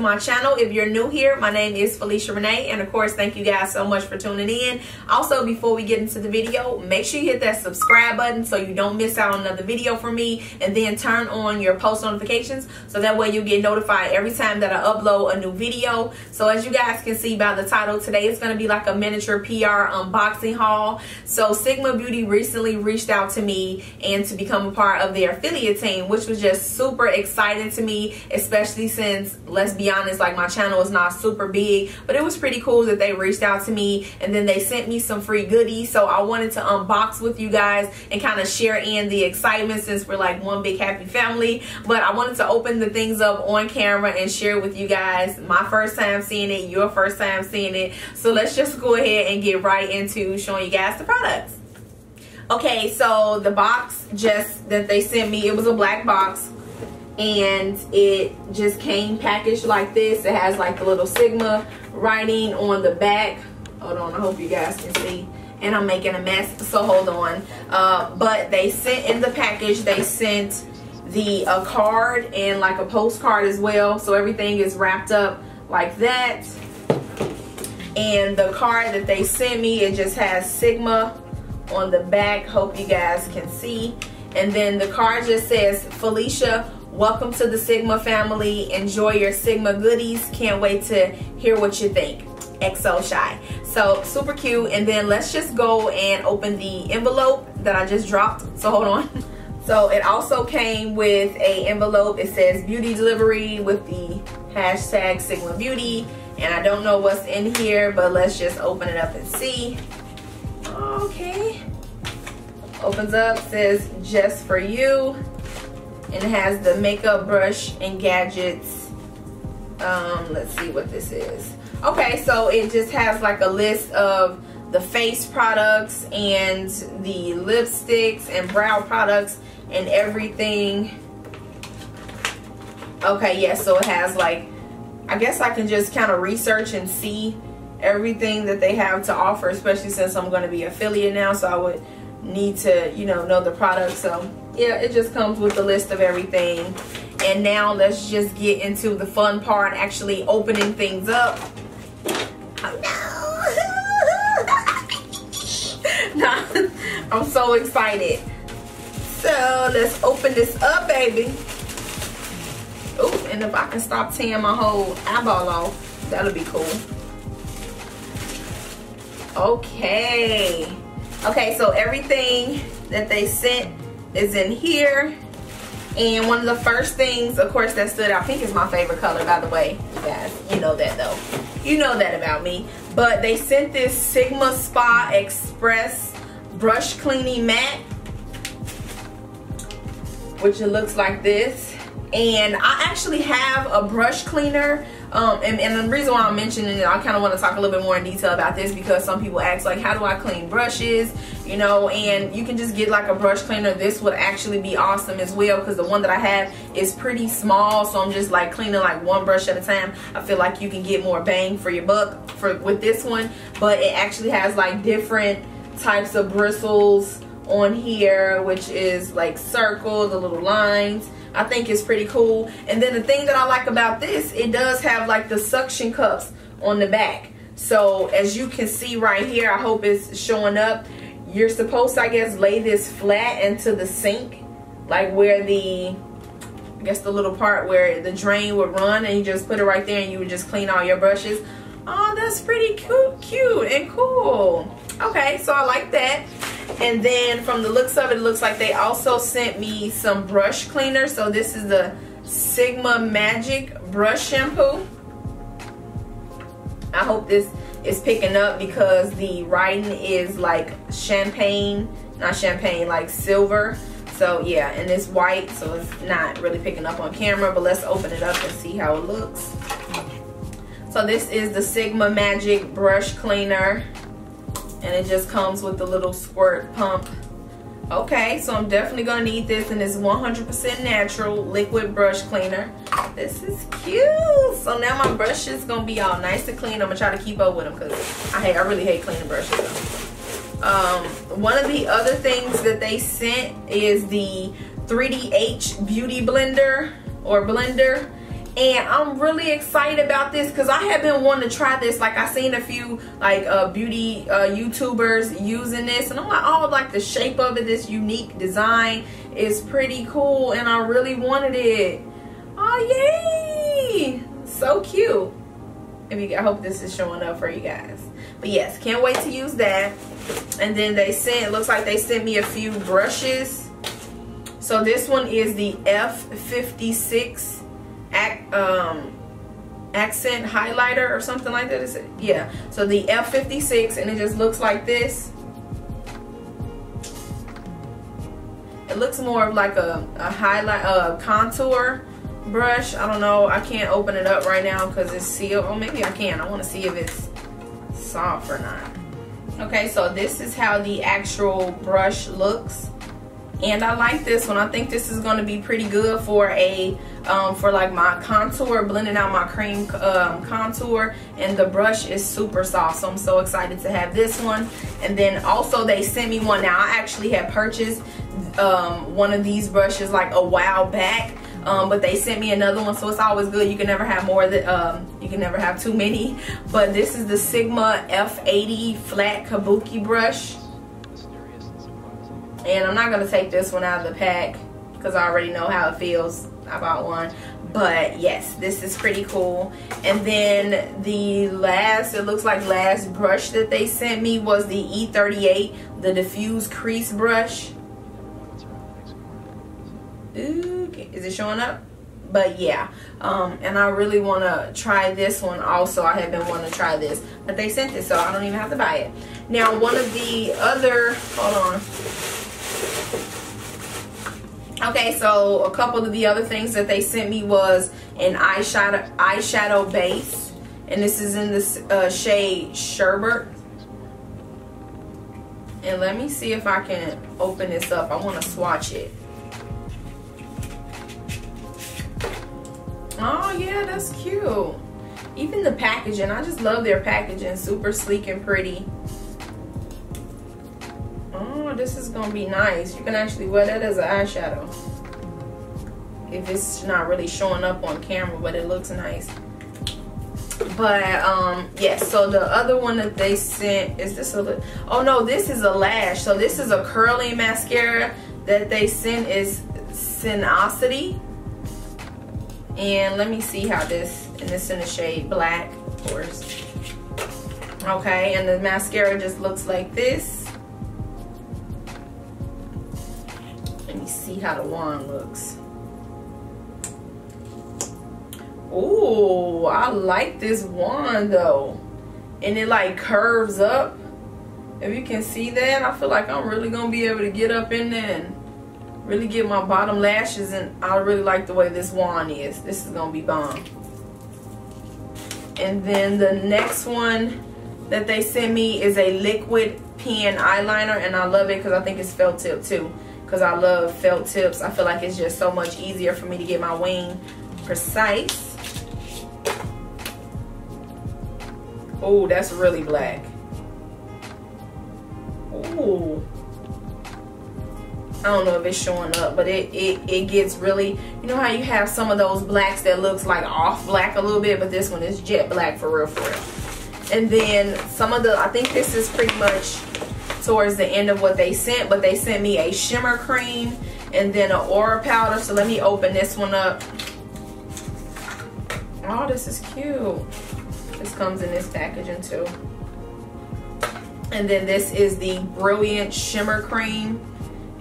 my channel. If you're new here, my name is Felisha Renee, and of course, thank you guys so much for tuning in. Also, before we get into the video, make sure you hit that subscribe button so you don't miss out on another video from me, and then turn on your post notifications so that way you'll get notified every time that I upload a new video. So as you guys can see by the title, today is going to be like a miniature PR unboxing haul. So Sigma Beauty recently reached out to me and to become a part of their affiliate team, which was just super exciting to me, especially since, let's be honest, like my channel is not super big, but it was pretty cool that they reached out to me, and then they sent me some free goodies. So I wanted to unbox with you guys and kind of share in the excitement, since we're like one big happy family. But I wanted to open the things up on camera and share with you guys. My first time seeing it, your first time seeing it. So let's just go ahead and get right into showing you guys the products. Okay, so the box just that they sent me, it was a black box, and it just came packaged like this. It has like the little Sigma writing on the back. Hold on, I hope you guys can see, and I'm making a mess, so hold on. But they sent in the package, they sent the card and like a postcard as well, so everything is wrapped up like that. And the card that they sent me, it just has Sigma on the back, hope you guys can see. And then the card just says, Felisha, welcome to the Sigma family, enjoy your Sigma goodies, can't wait to hear what you think, XO Shy. So super cute. And then let's just go and open the envelope that I just dropped, so hold on. So it also came with a envelope. It says beauty delivery with the hashtag Sigma Beauty, and I don't know what's in here, but let's just open it up and see. Okay, opens up, says just for you, and it has the makeup brush and gadgets. Let's see what this is. Okay, so it just has like a list of the face products and the lipsticks and brow products and everything. Okay, yes, yeah, so it has like, I guess I can just kind of research and see everything that they have to offer, especially since I'm going to be affiliate now, so I would need to, you know the product. So yeah, it just comes with a list of everything. And now let's just get into the fun part, actually opening things up. Oh no. Nah, I'm so excited. So let's open this up, baby. Oh, and if I can stop tearing my whole eyeball off, that'll be cool. Okay, so everything that they sent is in here. And one of the first things, of course, that stood out, pink is my favorite color, by the way, you guys, you know that though, you know that about me. But they sent this Sigma Spa Express brush cleaning mat, which it looks like this. And I actually have a brush cleaner, and the reason why I'm mentioning it, I kind of want to talk a little bit more in detail about this, because some people ask like, how do I clean brushes, and you can just get like a brush cleaner. This would actually be awesome as well, because the one that I have is pretty small, so I'm just like cleaning like one brush at a time. I feel like you can get more bang for your buck with this one. But it actually has like different types of bristles on here, which is like circles, the little lines. I think it's pretty cool. And then the thing that I like about this, it does have like the suction cups on the back. So as you can see right here, I hope it's showing up, you're supposed to, I guess, lay this flat into the sink, like where the, I guess the little part where the drain would run, and you just put it right there and you would just clean all your brushes. Oh, that's pretty cute and cool. Okay, so I like that. And then from the looks of it, it looks like they also sent me some brush cleaner. So this is the Sigma Magic Brush Shampoo. I hope this is picking up, because the writing is like champagne, not champagne, like silver. So yeah, and it's white, so it's not really picking up on camera, but let's open it up and see how it looks. So this is the Sigma Magic Brush Cleaner, and it just comes with the little squirt pump. Okay, so I'm definitely gonna need this, and it's 100% natural liquid brush cleaner. This is cute. So now my brush is gonna be all nice and clean. I'm gonna try to keep up with them, because I really hate cleaning brushes though. One of the other things that they sent is the 3DH Beauty Blender or blender, And I'm really excited about this because I have been wanting to try this. Like, I seen a few like beauty YouTubers using this, and I'm like, oh, like the shape of it, this unique design is pretty cool, and I really wanted it. Oh, yay! So cute. I hope this is showing up for you guys. But yes, can't wait to use that. And then it looks like they sent me a few brushes. So this one is the F56 Accent Highlighter or something like that. Is it? Yeah. So the F56, and it just looks like this. It looks more of like a contour brush. I don't know. I can't open it up right now because it's sealed. Oh, maybe I can. I want to see if it's soft or not. Okay, so this is how the actual brush looks. And I like this one. I think this is going to be pretty good for like my contour, blending out my cream contour. And the brush is super soft, so I'm so excited to have this one. And then also they sent me one. Now, I actually had purchased one of these brushes like a while back, but they sent me another one, so it's always good. You can never have more than you can never have too many. But this is the Sigma F80 flat Kabuki brush. And I'm not going to take this one out of the pack because I already know how it feels. I bought one. But yes, this is pretty cool. And then the last, it looks like last brush that they sent me was the E38, the diffuse crease brush. Ooh, is it showing up? But yeah, and I really want to try this one also. I have been wanting to try this, but they sent it, so I don't even have to buy it. Now, one of the other, hold on. Okay, so a couple of the other things that they sent me was an eyeshadow base, and this is in the shade Sherbet. And let me see if I can open this up. I want to swatch it. Oh yeah, that's cute. Even the packaging, I just love their packaging. Super sleek and pretty. Oh, this is gonna be nice. You can actually wear that as an eyeshadow. If it's not really showing up on camera, but it looks nice. But yes, so the other one that they sent, is this a, oh no, this is a lash. So this is a curling mascara that they sent, is Sinosity. And let me see how this, and this in the shade black, of course. Okay, and the mascara just looks like this. Let me see how the wand looks. Ooh, I like this wand though. And it like curves up. If you can see that, I feel like I'm really gonna be able to get up in there and really get my bottom lashes, and I really like the way this wand is. This is gonna be bomb. And then the next one that they sent me is a liquid pen eyeliner, and I love it because I think it's felt tip too, because I love felt tips. I feel like it's just so much easier for me to get my wing precise. Oh, that's really black. Ooh, I don't know if it's showing up, but it gets really, you know how you have some of those blacks that looks like off black a little bit, but this one is jet black for real, for real. And then some of the, I think this is pretty much towards the end of what they sent, but they sent me a shimmer cream and then an aura powder. So let me open this one up. Oh, this is cute. This comes in this packaging too. And then this is the Brilliant Shimmer Cream.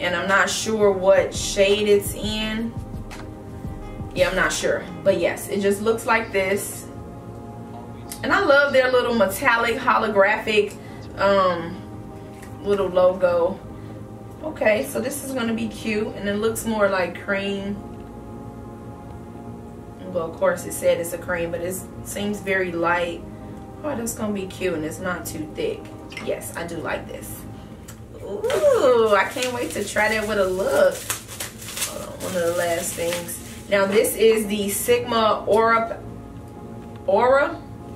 And I'm not sure what shade it's in. Yeah, I'm not sure. But yes, it just looks like this. And I love their little metallic holographic little logo. Okay, so this is going to be cute. And it looks more like cream. Well, of course it said it's a cream, but it seems very light. Oh, that's going to be cute, and it's not too thick. Yes, I do like this. Ooh, I can't wait to try that with a look. Hold on, one of the last things. Now this is the Sigma Aura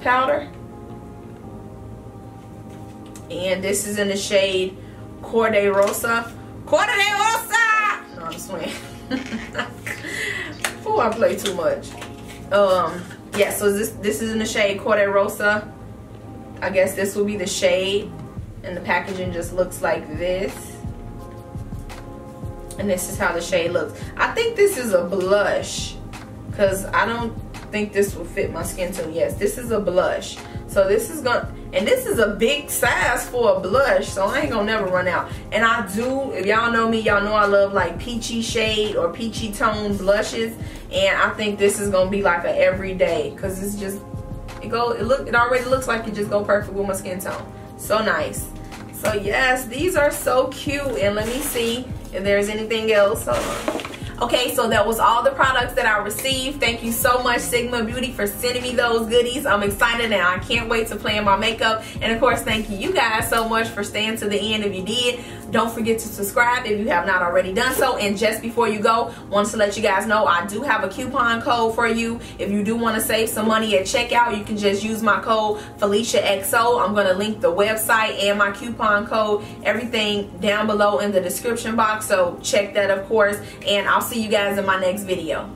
powder. And this is in the shade Corday Rosa. Corday Rosa! No, I'm just playing. Oh, I play too much. Yeah, so this is in the shade Corte Rosa. I guess this will be the shade, and the packaging just looks like this. And this is how the shade looks. I think this is a blush, because I don't think this will fit my skin tone. Yes, this is a blush. So this is gonna, and this is a big size for a blush, so I ain't gonna never run out. And I do, if y'all know me, y'all know I love like peachy shade or peachy tone blushes, and I think this is gonna be like a everyday, because it's just, it already looks like it just go perfect with my skin tone. So nice. So yes, these are so cute. And let me see if there's anything else. Hold on. Okay, so that was all the products that I received. Thank you so much, Sigma Beauty, for sending me those goodies. I'm excited and I can't wait to play in my makeup. And of course, thank you guys so much for staying to the end if you did. Don't forget to subscribe if you have not already done so. And just before you go, wanted to let you guys know I do have a coupon code for you. If you do want to save some money at checkout, you can just use my code FeliciaXO. I'm going to link the website and my coupon code, everything down below in the description box. So check that, of course. And I'll see you guys in my next video.